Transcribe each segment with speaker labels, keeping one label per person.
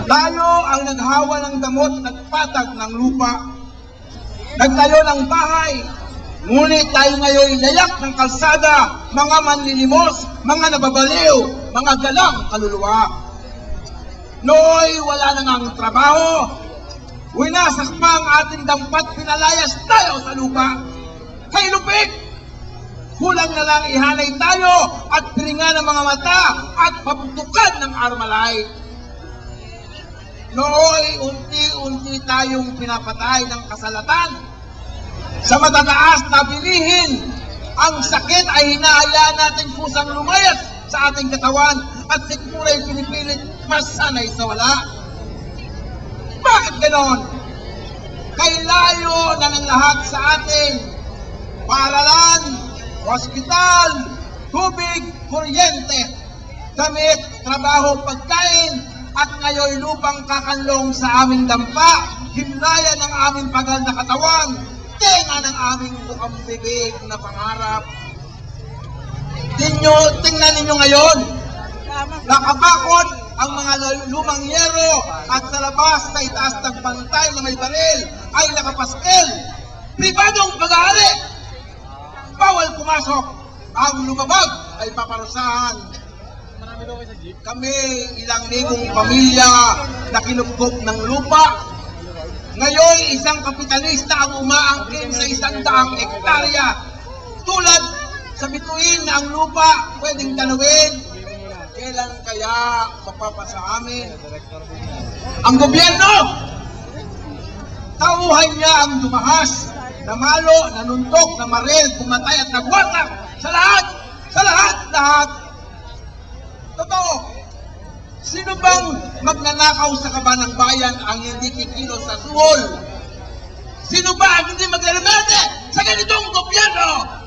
Speaker 1: Tayo ang naghawa ng damot at patag ng lupa. Nagtayo ng bahay, ngunit tayo ngayon layak ng kalsada, mga manlilimos, mga nababaliw, mga galang kaluluwa. Nooy wala na ngang trabaho, winasak pa ang ating dampat, pinalayas tayo sa lupa. Kay lupig, kulang na lang ihanay tayo at piringan ng mga mata at paputukan ng armalay. Nooy unti-unti tayong pinapatay ng kasalatan. Sa matataas na bilihin, ang sakit ay hinahayaan natin kusang lumayas sa ating katawan at sikmura'y pinipilit masanay sa wala. Bakit ganon? Kay layo na ng lahat sa ating paaralan, hospital, tubig, kuryente, damit, trabaho, pagkain, at ngayon lupang kakanlong sa aming dampa, himlayan ng aming pagal na katawan, tenga ng aming bukang bibig na pangarap. Tingnan ninyo ngayon, nakabakod ang mga lumang yero at sa labas sa itaas ng bantay na may baril ay nakapaskel. Pribadong pag-aari, bawal pumasok, ang lumabag ay paparusahan. Kami ilang libong pamilya na kinupkop ng lupa. Ngayon, isang kapitalista ang umaangkin sa 100 hektarya. Tulad sa bituin na ang lupa pwedeng tanawin. Kailan kaya mapapasa amin? Ang gobyerno, tauhan niya ang dumahas, namalo, nanuntok, namaril, pumatay at nagwasak sa lahat. Totoo, sino bang magnanakaw sa kaba ng bayan ang hindi kikilos sa suhol? Sino ba ang hindi maglalabete sa ganitong gobyerno?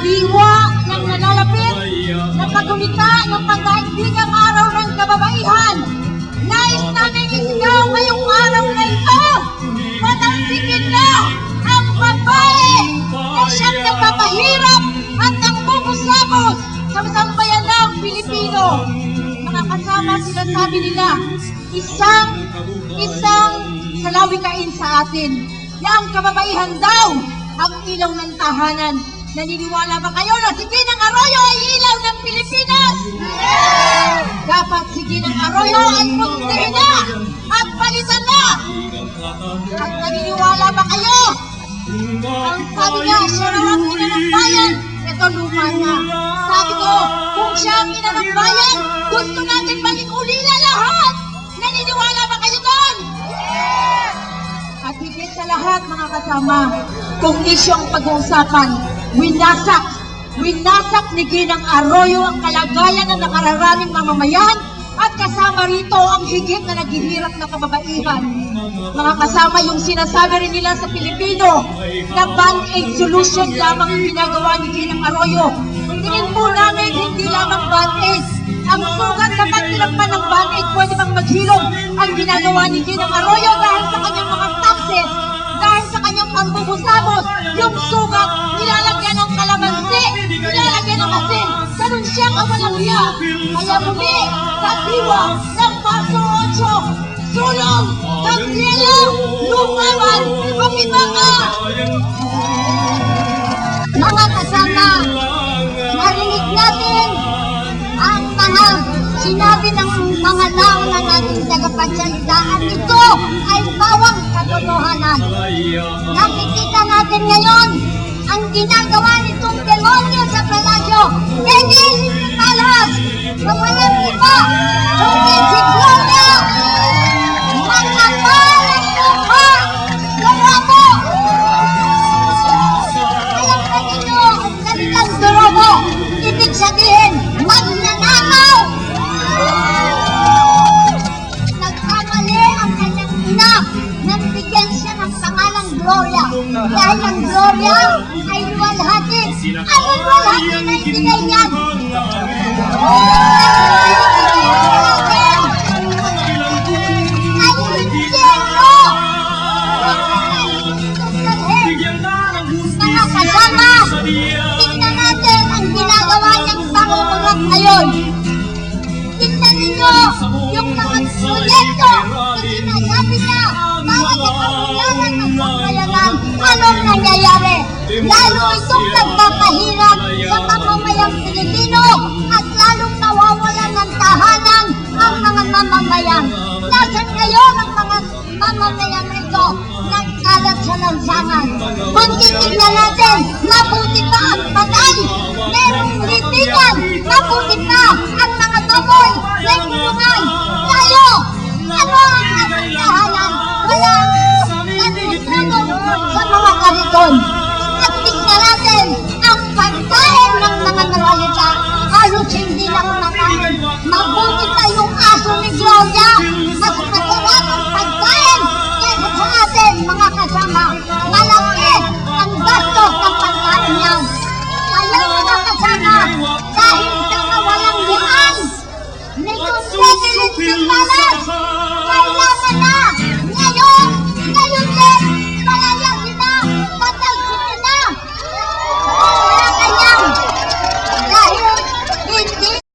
Speaker 2: diwa ng nalalapit na pagumita ng pagdaigdigang araw ng kababaihan. Nais namin isigaw ngayong araw na ito, matalsikin na ang babae na siyang nagpapahirap at nagpupusabos sa sambayanang Pilipino. Mga kasama, sinasabi nila, isang salawikain sa atin na ang kababaihan daw ang ilaw ng tahanan. Naniniwala ba kayo na si Ginang Arroyo ay ilaw ng Pilipinas? Dapat si Ginang Arroyo ay puntihin na at palitan na. At naniniwala ba kayo? Ang sabi niya, siya raw ang ina ng bayan. Ito luma na. Sabi ko, kung siya ang ina ng bayan, gusto natin balik uli na lahat. Naniniwala ba kayo doon? At higit sa lahat, mga kasama, kung isyo ang pag-uusapan, winasak ni Ginang Arroyo ang kalagayan ng nakararaming mamamayan at kasama rito ang higit na naghihirap na kababaihan. Mga kasama, yung sinasabi rin nila sa Pilipino na band-aid solution lamang ang ginagawa ni Ginang Arroyo. Tingin po namin hindi lamang band-aid. Ang sugat sa pagtilakpan ng band-aid pwede bang maghilom ang ginagawa ni Ginang Arroyo dahil sa kanyang mga taxes, dahil sa kanyang pambubusabos, yung sugat nilalagyan ng kalamansi, nilalagyan ng asin. Ganun siya kawalang hiya. Kaya muli, sa diwa ng Marso 8, sulong, kagsilang, lumawan, kapitanga. Mga kasama, narinig natin ang mga sinabi ng mga tao ng ating tagapagsalitaan. Ito ay bawang katotohanan. Nakikita natin ngayon ang ginagawa nitong demonyo sa palasyo. Hindi si Talas na walang iba kundi si Gloria. Makapal ang mukha na rabo. Alam na ninyo ang salitang dorobo. Ibig sabihin, magnanakaw. Nagkamali ang kanyang ina nang bigyan siya ng pangalang Gloria. Dahil ang Gloria ay luwalhati. Ano luwalhati na ibigay niyan? Ay impyerno! Mga kasama, tingnan natin ang ginagawa niyang pangungulot ngayon. Tingnan ninyo yung mga proyekto na sinasabi niya para sa kamuyanan ng sambayanan. Anong nangyayari? Lalo itong nagpapahirap sa mamamayang Pilipino at lalong nawawalan ng tahanan ang mga mamamayan. Nasaan ngayon ang mga mamamayan rito? Nagkalat sa lansangan. Kung titignan natin, mabuti pa ang patay. Merong litingan, mabuti pa ang mga baboy, may kulungan. Tayo, ano ang ating tahanan? Wala ang natutulong sa mga kariton.